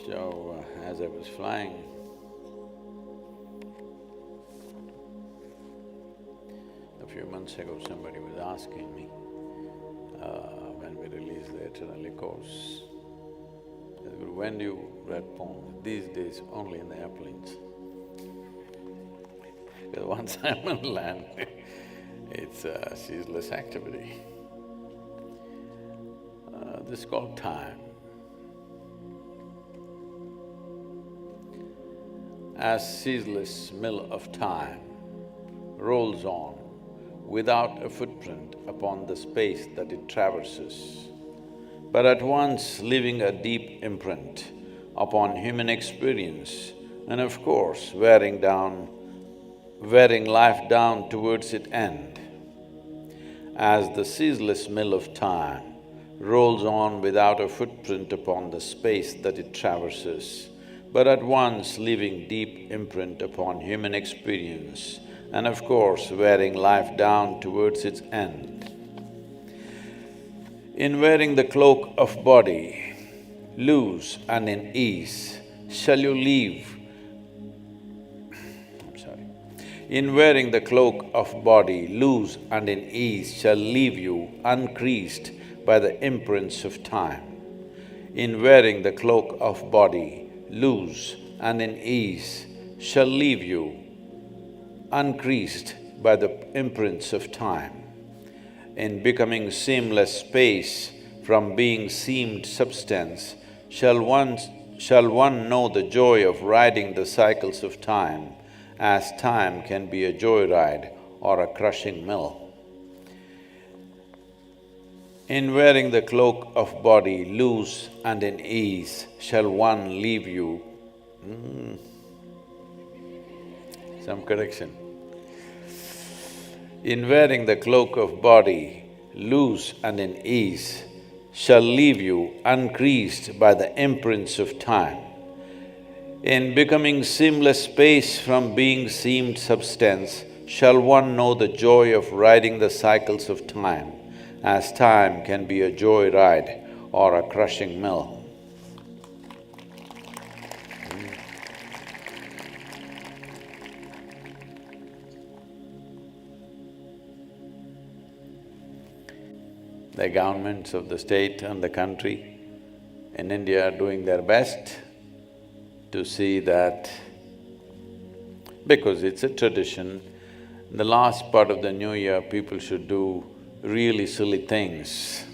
As I was flying, a few months ago somebody was asking me, when we released the Eternally course, "Sadhguru, when do you write poems?" These days only in the airplanes. Because once I'm on land, it's a ceaseless activity. This is called time. As ceaseless mill of time rolls on without a footprint upon the space that it traverses, but at once leaving a deep imprint upon human experience and of course wearing life down towards its end. As the ceaseless mill of time rolls on without a footprint upon the space that it traverses, but at once leaving deep imprint upon human experience and of course wearing life down towards its end. In wearing the cloak of body, loose and in ease, shall you leave… In wearing the cloak of body, loose and in ease, shall leave you uncreased by the imprints of time. In wearing the cloak of body, loose and in ease, shall leave you uncreased by the imprints of time. In becoming seamless space from being seamed substance, shall one know the joy of riding the cycles of time, as time can be a joyride or a crushing mill. In wearing the cloak of body, loose and in ease, shall one leave you… some correction. In wearing the cloak of body, loose and in ease, shall leave you uncreased by the imprints of time. In becoming seamless space from being seamed substance, shall one know the joy of riding the cycles of time, as time can be a joyride or a crushing mill. The governments of the state and the country in India are doing their best to see that, because it's a tradition, in the last part of the new year, people should do really silly things.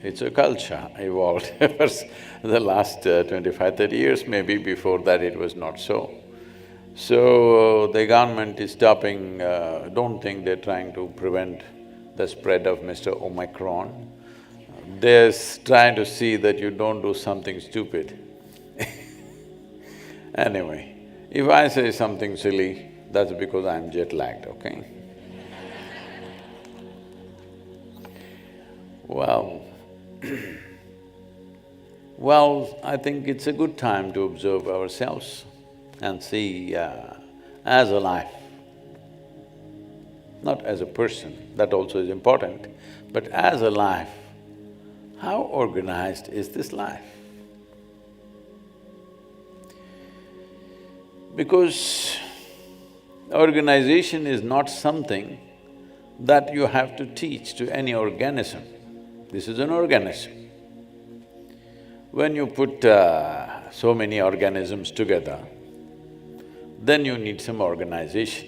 It's a culture evolved over the last 25, 30 years, maybe before that it was not so. So, the government is stopping… don't think they're trying to prevent the spread of Mr. Omicron. They're trying to see that you don't do something stupid. Anyway, if I say something silly, that's because I'm jet-lagged, okay? Well, I think it's a good time to observe ourselves and see as a life, not as a person, that also is important, but as a life, how organized is this life? Because organization is not something that you have to teach to any organism. This is an organism. When you put so many organisms together, then you need some organization.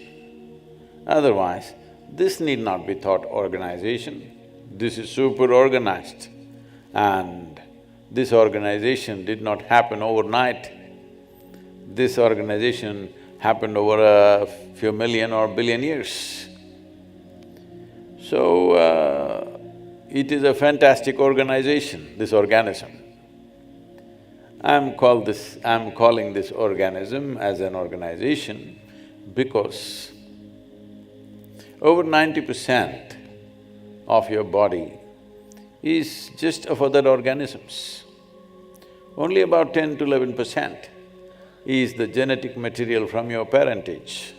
Otherwise, this need not be thought organization, this is super organized. And this organization did not happen overnight. This organization happened over a few million or billion years. So, it is a fantastic organization, this organism. I'm calling this organism as an organization because over 90% of your body is just of other organisms. Only about 10 to 11% is the genetic material from your parentage.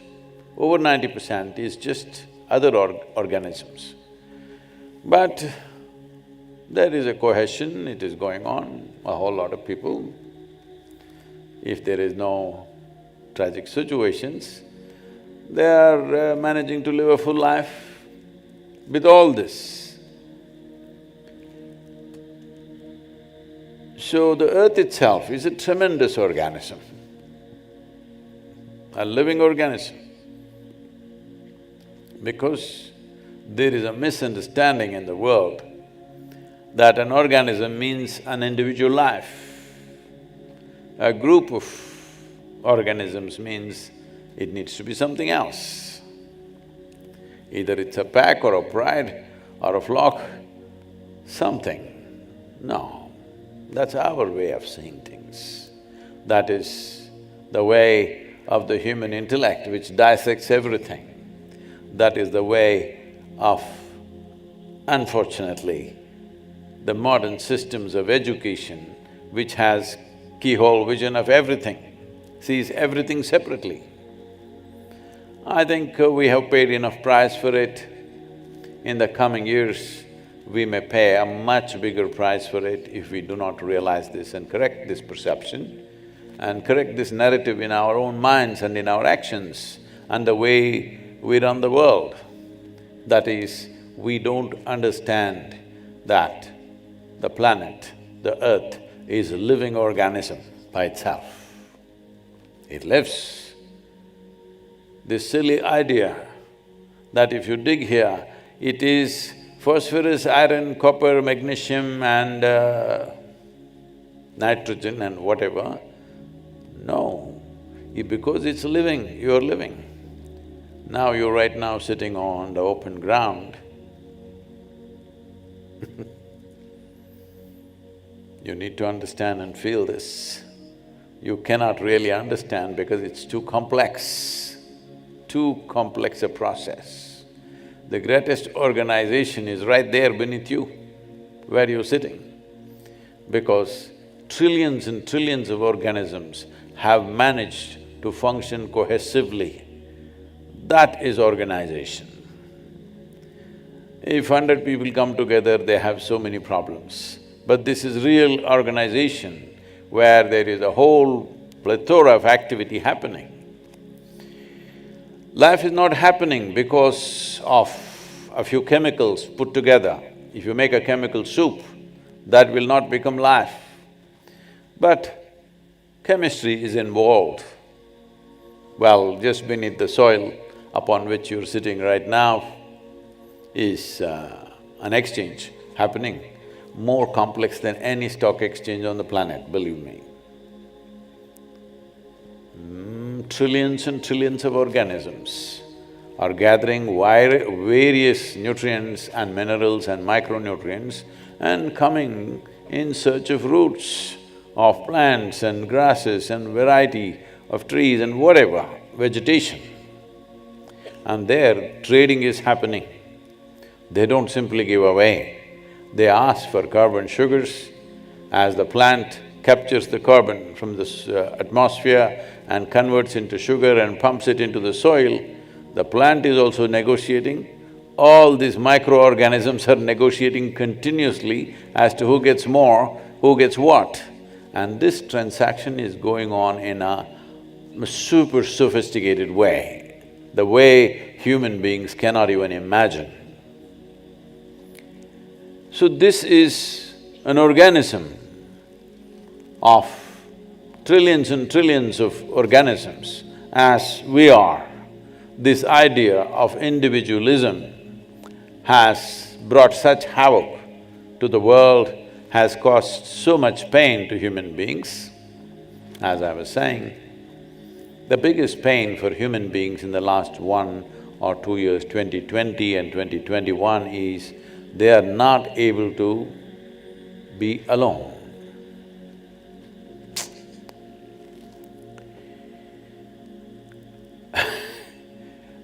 Over 90% is just other organisms. But There is a cohesion, it is going on, a whole lot of people. If there is no tragic situations, they are managing to live a full life with all this. So the earth itself is a tremendous organism, a living organism. Because there is a misunderstanding in the world that an organism means an individual life. A group of organisms means it needs to be something else. Either it's a pack or a pride or a flock, something. No, that's our way of seeing things. That is the way of the human intellect which dissects everything. That is the way of, unfortunately, the modern systems of education which has keyhole vision of everything, sees everything separately. I think we have paid enough price for it. In the coming years, we may pay a much bigger price for it if we do not realize this and correct this perception and correct this narrative in our own minds and in our actions and the way we run the world. That is, we don't understand that the planet, the earth, is a living organism by itself. It lives. This silly idea that if you dig here, it is phosphorus, iron, copper, magnesium and nitrogen and whatever. No, because it's living, you're living. Now you're right now sitting on the open ground. You need to understand and feel this. You cannot really understand because it's too complex a process. The greatest organization is right there beneath you, where you're sitting. Because trillions and trillions of organisms have managed to function cohesively. That is organization. If 100 people come together, they have so many problems. But this is real organization where there is a whole plethora of activity happening. Life is not happening because of a few chemicals put together. If you make a chemical soup, that will not become life. But chemistry is involved. Well, just beneath the soil upon which you're sitting right now is an exchange happening, more complex than any stock exchange on the planet, believe me. Trillions and trillions of organisms are gathering various nutrients and minerals and micronutrients and coming in search of roots of plants and grasses and variety of trees and whatever, vegetation. And there trading is happening. They don't simply give away. They ask for carbon sugars. As the plant captures the carbon from the atmosphere and converts into sugar and pumps it into the soil, the plant is also negotiating. All these microorganisms are negotiating continuously as to who gets more, who gets what. And this transaction is going on in a super sophisticated way, the way human beings cannot even imagine. So this is an organism of trillions and trillions of organisms as we are. This idea of individualism has brought such havoc to the world, has caused so much pain to human beings. As I was saying, the biggest pain for human beings in the last 1 or 2 years, 2020 and 2021, is they are not able to be alone.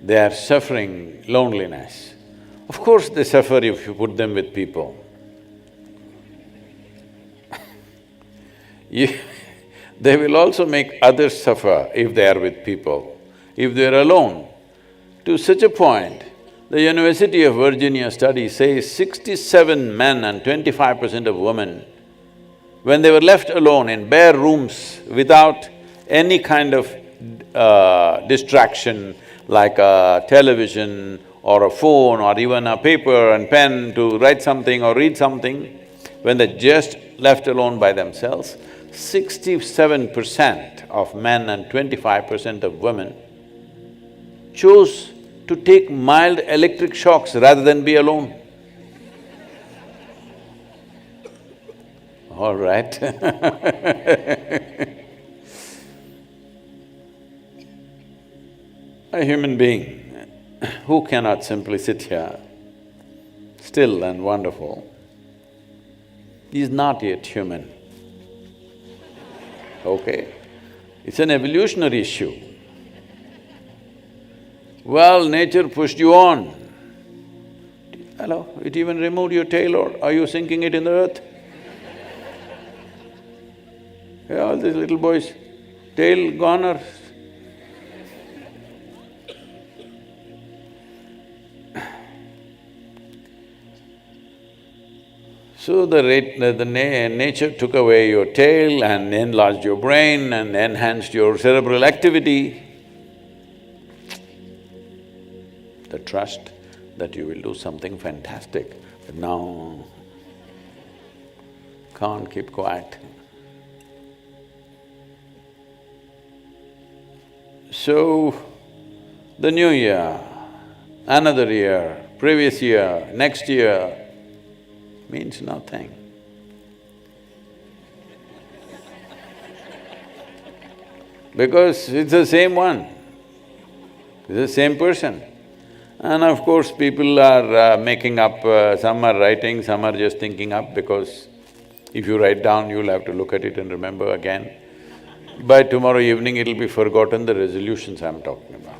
They are suffering loneliness. Of course they suffer if you put them with people. They will also make others suffer if they are with people. If they are alone, to such a point The University of Virginia study says 67 men and 25% of women, when they were left alone in bare rooms without any kind of distraction like a television or a phone or even a paper and pen to write something or read something, when they're just left alone by themselves, 67% of men and 25% of women chose to take mild electric shocks rather than be alone. All right A human being who cannot simply sit here, still and wonderful, is not yet human, okay? It's an evolutionary issue. Well, nature pushed you on. Hello, it even removed your tail, or are you sinking it in the earth? Yeah, all these little boys, tail gone or… So nature took away your tail and enlarged your brain and enhanced your cerebral activity. The trust that you will do something fantastic, but now can't keep quiet. So, the new year, another year, previous year, next year means nothing. Because it's the same one, it's the same person. And of course, people are making up, some are writing, some are just thinking up, because if you write down, you'll have to look at it and remember again. By tomorrow evening, it'll be forgotten the resolutions I'm talking about.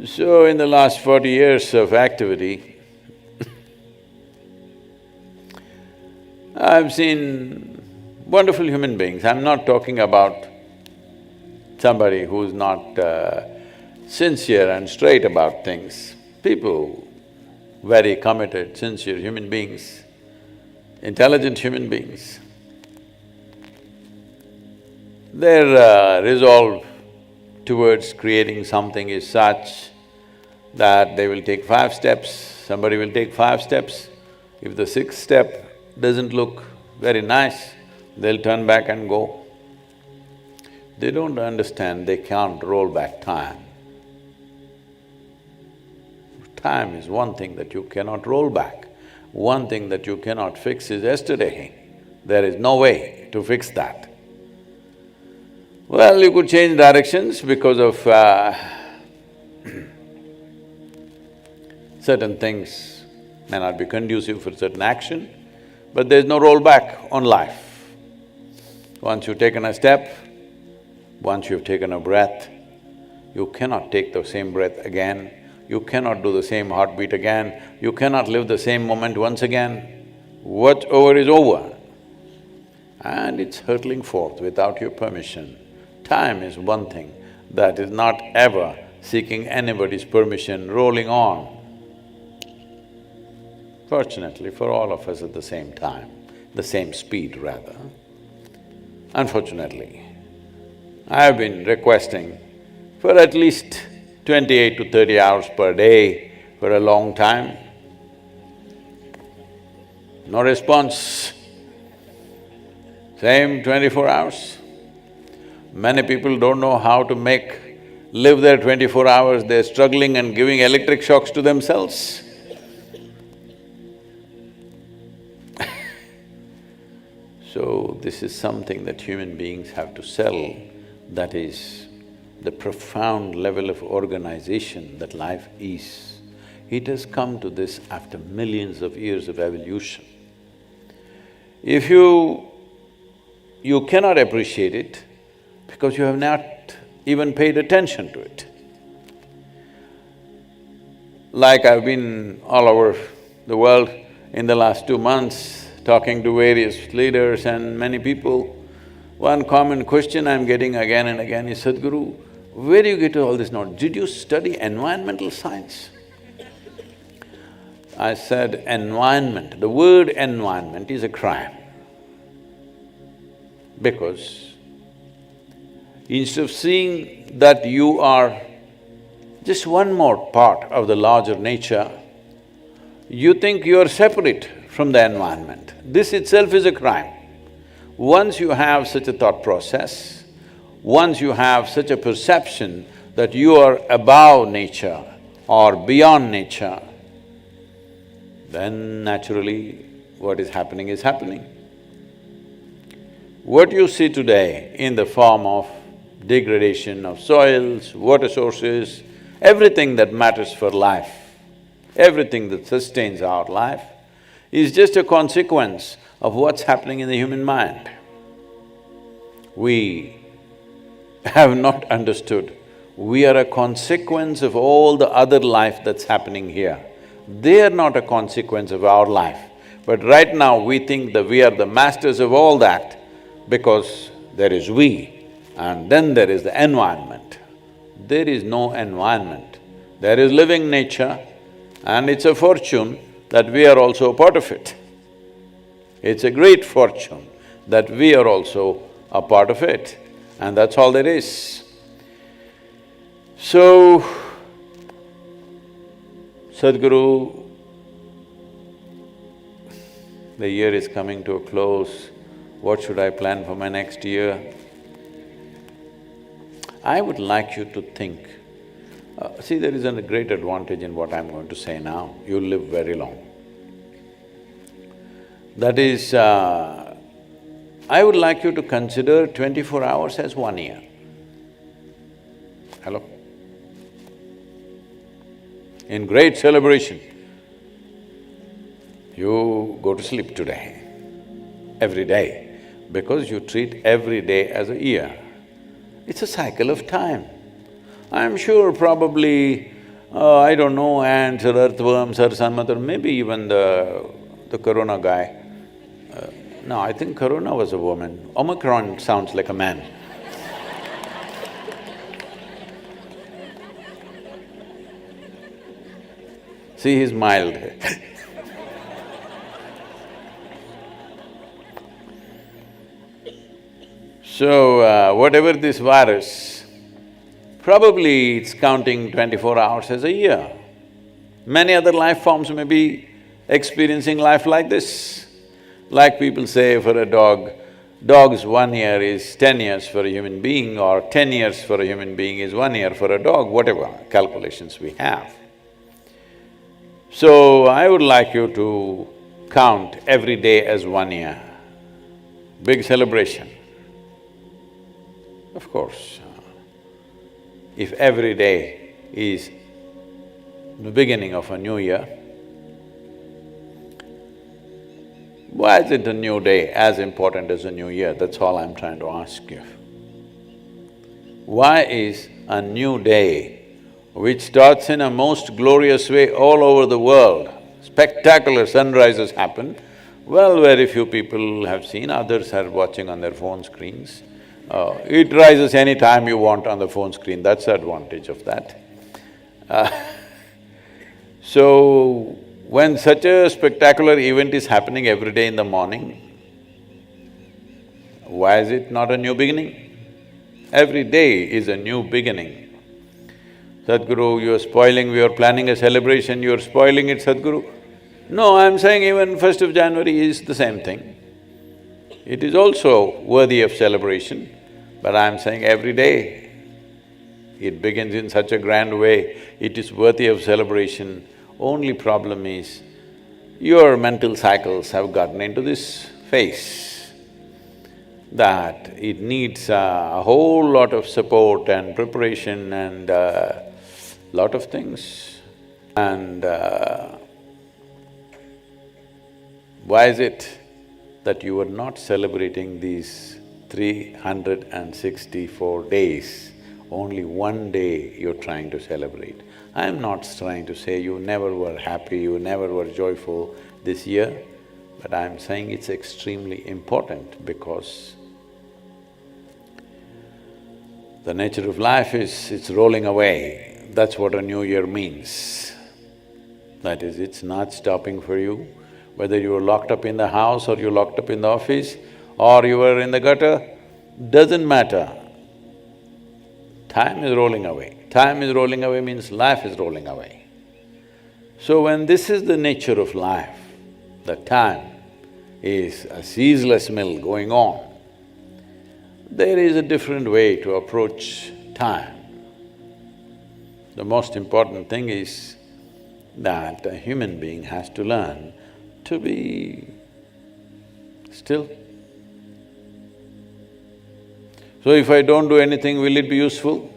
So, in the last 40 years of activity, I've seen wonderful human beings. I'm not talking about somebody who's not sincere and straight about things. People, very committed, sincere human beings, intelligent human beings. Their resolve towards creating something is such that they will take 5 steps, somebody will take 5 steps. If the 6th step doesn't look very nice, they'll turn back and go. They don't understand they can't roll back time. Time is one thing that you cannot roll back. One thing that you cannot fix is yesterday. There is no way to fix that. Well, you could change directions because of certain things may not be conducive for certain action, but there's no rollback on life. Once you've taken a step, once you've taken a breath, you cannot take the same breath again, you cannot do the same heartbeat again, you cannot live the same moment once again. What's over is over. And it's hurtling forth without your permission. Time is one thing that is not ever seeking anybody's permission, rolling on. Fortunately for all of us at the same time, the same speed rather. Unfortunately, I have been requesting for at least 28 to 30 hours per day for a long time. No response. Same 24 hours. Many people don't know how to live their 24 hours, they're struggling and giving electric shocks to themselves. So, this is something that human beings have to sell, that is the profound level of organization that life is. It has come to this after millions of years of evolution. If you cannot appreciate it because you have not even paid attention to it. Like I've been all over the world in the last 2 months, talking to various leaders and many people, one common question I'm getting again and again is, Sadhguru, Where do you get all this knowledge? Did you study environmental science? I said environment. The word environment is a crime. Because instead of seeing that you are just one more part of the larger nature, you think you are separate from the environment. This itself is a crime. Once you have such a thought process, once you have such a perception that you are above nature or beyond nature, then naturally what is happening is happening. What you see today in the form of degradation of soils, water sources, everything that matters for life, everything that sustains our life, is just a consequence of what's happening in the human mind. We have not understood, we are a consequence of all the other life that's happening here. They are not a consequence of our life. But right now we think that we are the masters of all that because there is we and then there is the environment. There is no environment. There is living nature and it's a fortune that we are also a part of it. It's a great fortune that we are also a part of it, and that's all there is. So, Sadhguru, the year is coming to a close. What should I plan for my next year? I would like you to think, see, there is a great advantage in what I'm going to say now. You'll live very long. That is, I would like you to consider 24 hours as 1 year. Hello? In great celebration, you go to sleep today, every day, because you treat every day as a year. It's a cycle of time. I'm sure probably, I don't know, ants or earthworms or some other, maybe even the corona guy. No, I think corona was a woman. Omicron sounds like a man. See, he's mild. So, whatever this virus, probably it's counting 24 hours as a year. Many other life forms may be experiencing life like this. Like people say for a dog's 1 year is 10 years for a human being, or 10 years for a human being is 1 year for a dog, whatever calculations we have. So, I would like you to count every day as 1 year. Big celebration. Of course, if every day is the beginning of a new year, why is it a new day as important as a new year? That's all I'm trying to ask you. Why is a new day, which starts in a most glorious way all over the world, spectacular sunrises happen, well, very few people have seen, others are watching on their phone screens. It rises any time you want on the phone screen, that's the advantage of that. So, when such a spectacular event is happening every day in the morning, why is it not a new beginning? Every day is a new beginning. Sadhguru, you're spoiling, we are planning a celebration, you're spoiling it, Sadhguru. No, I'm saying even 1st of January is the same thing. It is also worthy of celebration, but I'm saying every day it begins in such a grand way, it is worthy of celebration. Only problem is, your mental cycles have gotten into this phase that it needs a whole lot of support and preparation and lot of things. And why is it that you are not celebrating these 364 days? Only 1 day you're trying to celebrate. I'm not trying to say you never were happy, you never were joyful this year, but I'm saying it's extremely important because The nature of life is, it's rolling away. That's what a new year means. That is, it's not stopping for you. Whether you were locked up in the house or you're locked up in the office or you were in the gutter, doesn't matter. Time is rolling away. Time is rolling away means life is rolling away. So when this is the nature of life, that time is a ceaseless mill going on, there is a different way to approach time. The most important thing is that a human being has to learn to be still. So if I don't do anything, will it be useful?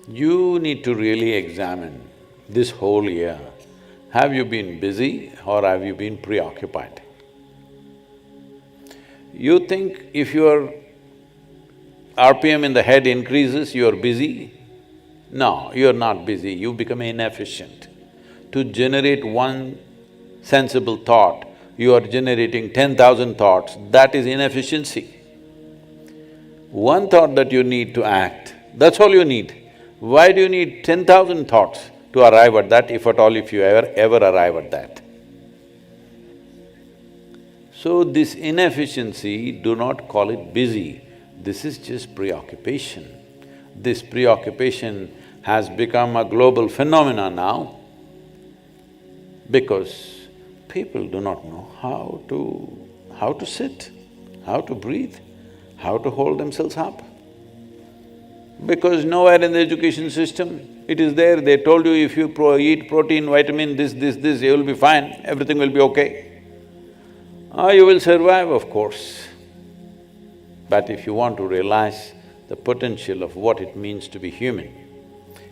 You need to really examine this whole year. Have you been busy or have you been preoccupied? You think if your RPM in the head increases, you're busy? No, you're not busy, you become inefficient. To generate one sensible thought, you are generating 10,000 thoughts, that is inefficiency. One thought that you need to act, that's all you need. Why do you need 10,000 thoughts to arrive at that, if at all, if you ever arrive at that? So this inefficiency, do not call it busy, this is just preoccupation. This preoccupation has become a global phenomenon now because people do not know how to sit, how to breathe, how to hold themselves up. Because nowhere in the education system, it is there, they told you if you eat protein, vitamin, this, you will be fine, everything will be okay. You will survive, of course. But if you want to realize the potential of what it means to be human,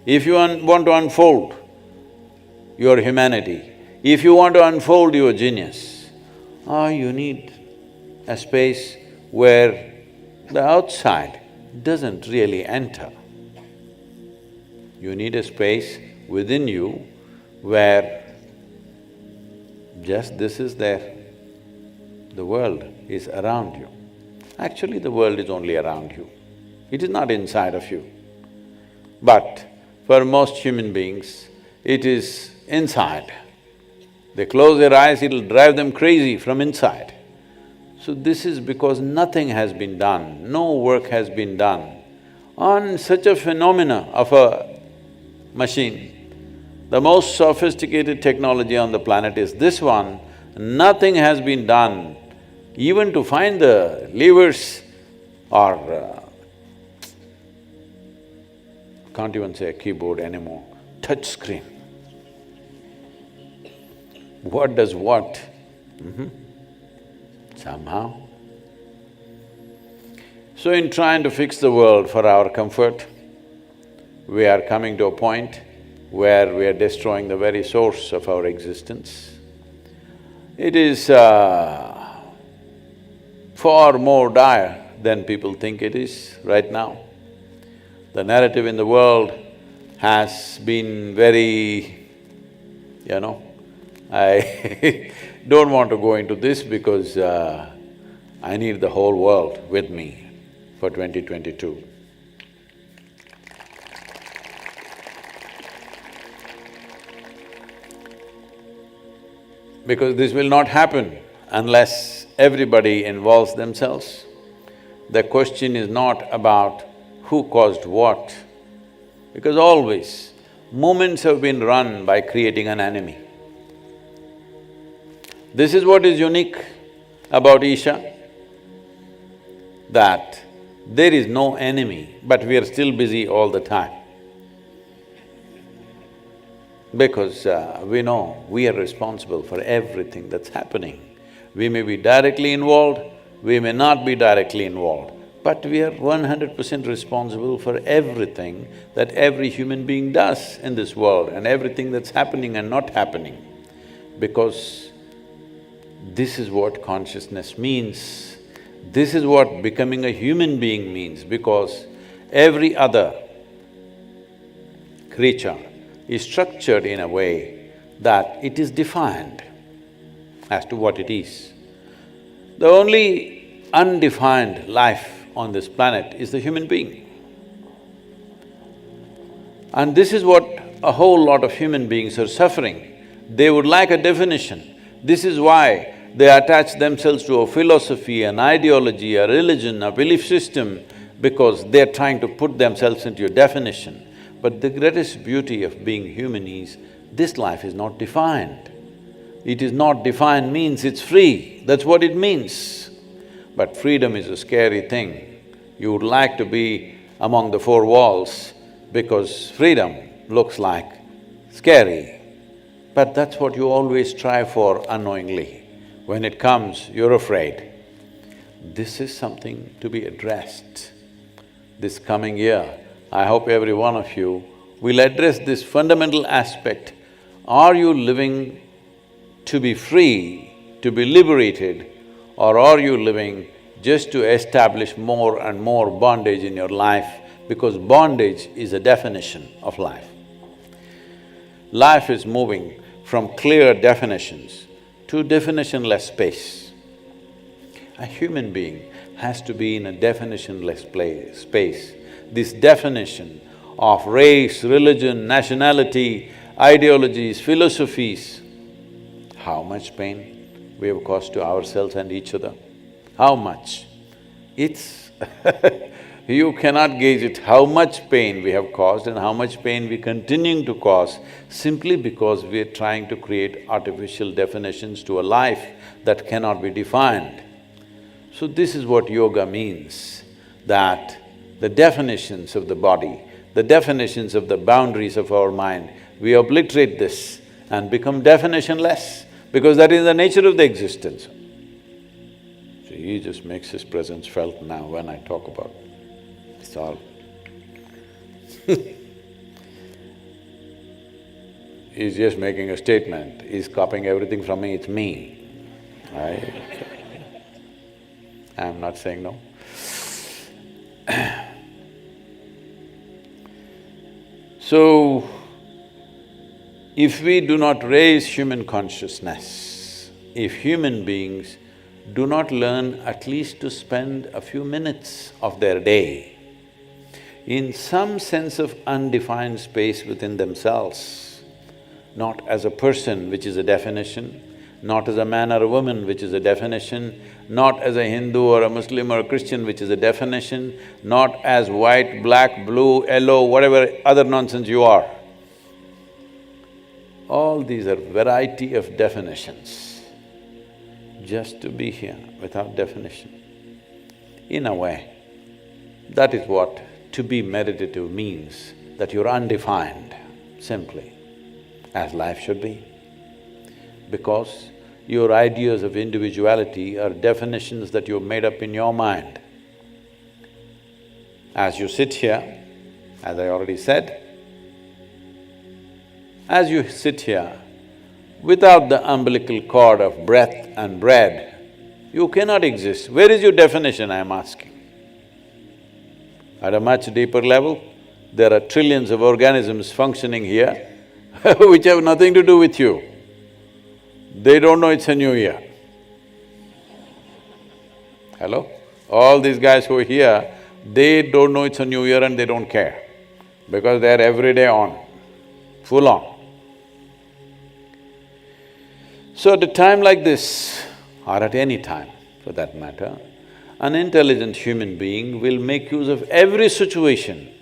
if you want to unfold your humanity, if you want to unfold your genius, you need a space where the outside doesn't really enter. You need a space within you where just this is there. The world is around you. Actually, the world is only around you. It is not inside of you. But for most human beings, it is inside. They close their eyes, it'll drive them crazy from inside. So this is because nothing has been done, no work has been done on such a phenomena of a machine. The most sophisticated technology on the planet is this one, nothing has been done even to find the levers or can't even say a keyboard anymore, touch screen. What does what? Somehow. So in trying to fix the world for our comfort, we are coming to a point where we are destroying the very source of our existence. It is far more dire than people think it is right now. The narrative in the world has been very, I don't want to go into this because I need the whole world with me for 2022. Because this will not happen unless everybody involves themselves. The question is not about who caused what, because always movements have been run by creating an enemy. This is what is unique about Isha, that there is no enemy, but we are still busy all the time. Because we know we are responsible for everything that's happening. We may be directly involved, we may not be directly involved, but we are 100% responsible for everything that every human being does in this world and everything that's happening and not happening. Because this is what consciousness means, this is what becoming a human being means, because every other creature is structured in a way that it is defined as to what it is. The only undefined life on this planet is the human being. And this is what a whole lot of human beings are suffering. They would like a definition. This is why they attach themselves to a philosophy, an ideology, a religion, a belief system, because they're trying to put themselves into a definition. But the greatest beauty of being human is, this life is not defined. It is not defined means it's free, that's what it means. But freedom is a scary thing. You would like to be among the four walls because freedom looks like scary. But that's what you always strive for unknowingly. When it comes, you're afraid. This is something to be addressed. This coming year, I hope every one of you will address this fundamental aspect. Are you living to be free, to be liberated, or are you living just to establish more and more bondage in your life? Because bondage is a definition of life. Life is moving from clear definitions to definitionless space. A human being has to be in a definitionless space. This definition of race, religion, nationality, ideologies, philosophies, how much pain we have caused to ourselves and each other. How much? It's you cannot gauge it, how much pain we have caused and how much pain we're continuing to cause simply because we're trying to create artificial definitions to a life that cannot be defined. So this is what yoga means, that the definitions of the body, the definitions of the boundaries of our mind, we obliterate this and become definitionless, because that is the nature of the existence. So he just makes his presence felt now when I talk about it. It's all he's just making a statement, he's copying everything from me, it's me. I'm not saying no. So, if we do not raise human consciousness, if human beings do not learn at least to spend a few minutes of their day in some sense of undefined space within themselves, not as a person, which is a definition, not as a man or a woman, which is a definition, not as a Hindu or a Muslim or a Christian, which is a definition, not as white, black, blue, yellow, whatever other nonsense you are. All these are variety of definitions. Just to be here without definition. In a way, that is what to be meditative means, that you're undefined, simply, as life should be. Because your ideas of individuality are definitions that you've made up in your mind. As you sit here, as I already said, as you sit here, without the umbilical cord of breath and bread, you cannot exist. Where is your definition, I am asking? At a much deeper level, there are trillions of organisms functioning here which have nothing to do with you. They don't know it's a new year. Hello? All these guys who are here, they don't know it's a new year and they don't care, because they're every day on, full on. So at a time like this, or at any time for that matter, an intelligent human being will make use of every situation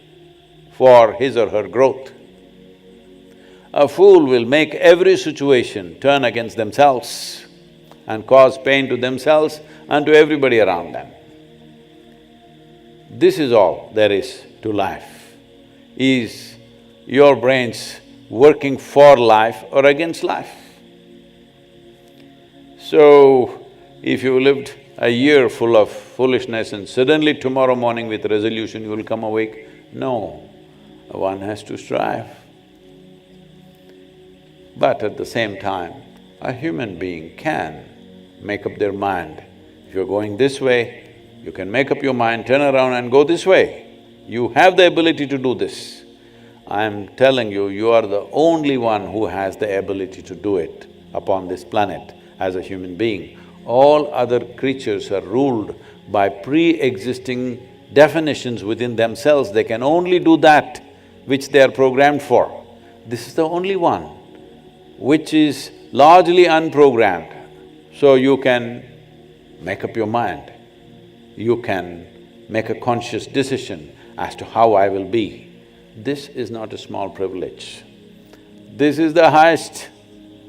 for his or her growth. A fool will make every situation turn against themselves and cause pain to themselves and to everybody around them. This is all there is to life. Is your brains working for life or against life? So, if you lived a year full of foolishness and suddenly tomorrow morning with resolution you will come awake, no, one has to strive. But at the same time, a human being can make up their mind. If you're going this way, you can make up your mind, turn around and go this way. You have the ability to do this. I'm telling you, you are the only one who has the ability to do it upon this planet as a human being. All other creatures are ruled by pre-existing definitions within themselves. They can only do that which they are programmed for. This is the only one which is largely unprogrammed. So you can make up your mind. You can make a conscious decision as to how I will be. This is not a small privilege. This is the highest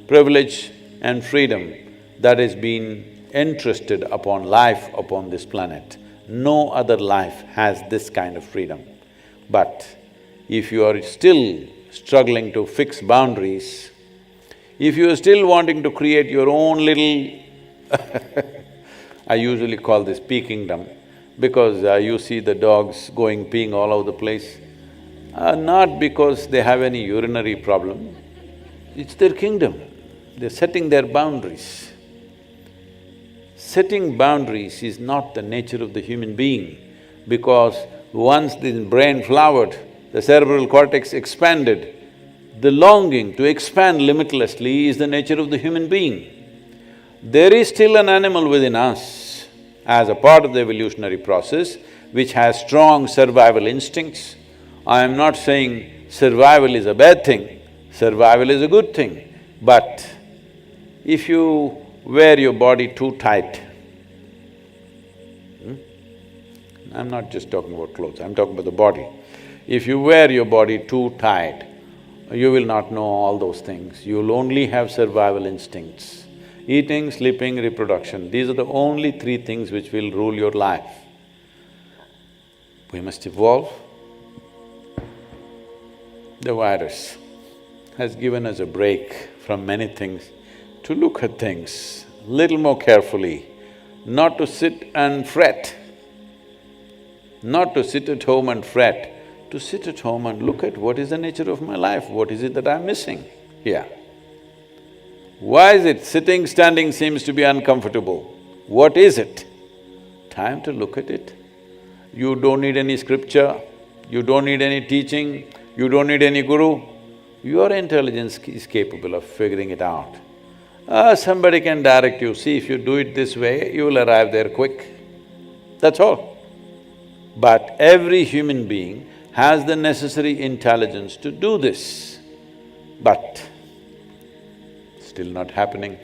privilege and freedom that has been entrusted upon life upon this planet. No other life has this kind of freedom. But if you are still struggling to fix boundaries, if you are still wanting to create your own little I usually call this pea kingdom because you see the dogs going peeing all over the place, not because they have any urinary problem, it's their kingdom. They're setting their boundaries. Setting boundaries is not the nature of the human being because once the brain flowered, the cerebral cortex expanded, the longing to expand limitlessly is the nature of the human being. There is still an animal within us as a part of the evolutionary process which has strong survival instincts. I am not saying survival is a bad thing, survival is a good thing, but if you wear your body too tight, I'm not just talking about clothes, I'm talking about the body. If you wear your body too tight, you will not know all those things, you'll only have survival instincts. Eating, sleeping, reproduction, these are the only three things which will rule your life. We must evolve. The virus has given us a break from many things to look at things little more carefully, not to sit and fret, not to sit at home and fret, to sit at home and look at what is the nature of my life, what is it that I'm missing here. Why is it sitting, standing seems to be uncomfortable? What is it? Time to look at it. You don't need any scripture, you don't need any teaching, you don't need any guru. Your intelligence is capable of figuring it out. Somebody can direct you, see if you do it this way, you will arrive there quick. That's all. But every human being has the necessary intelligence to do this, but still not happening.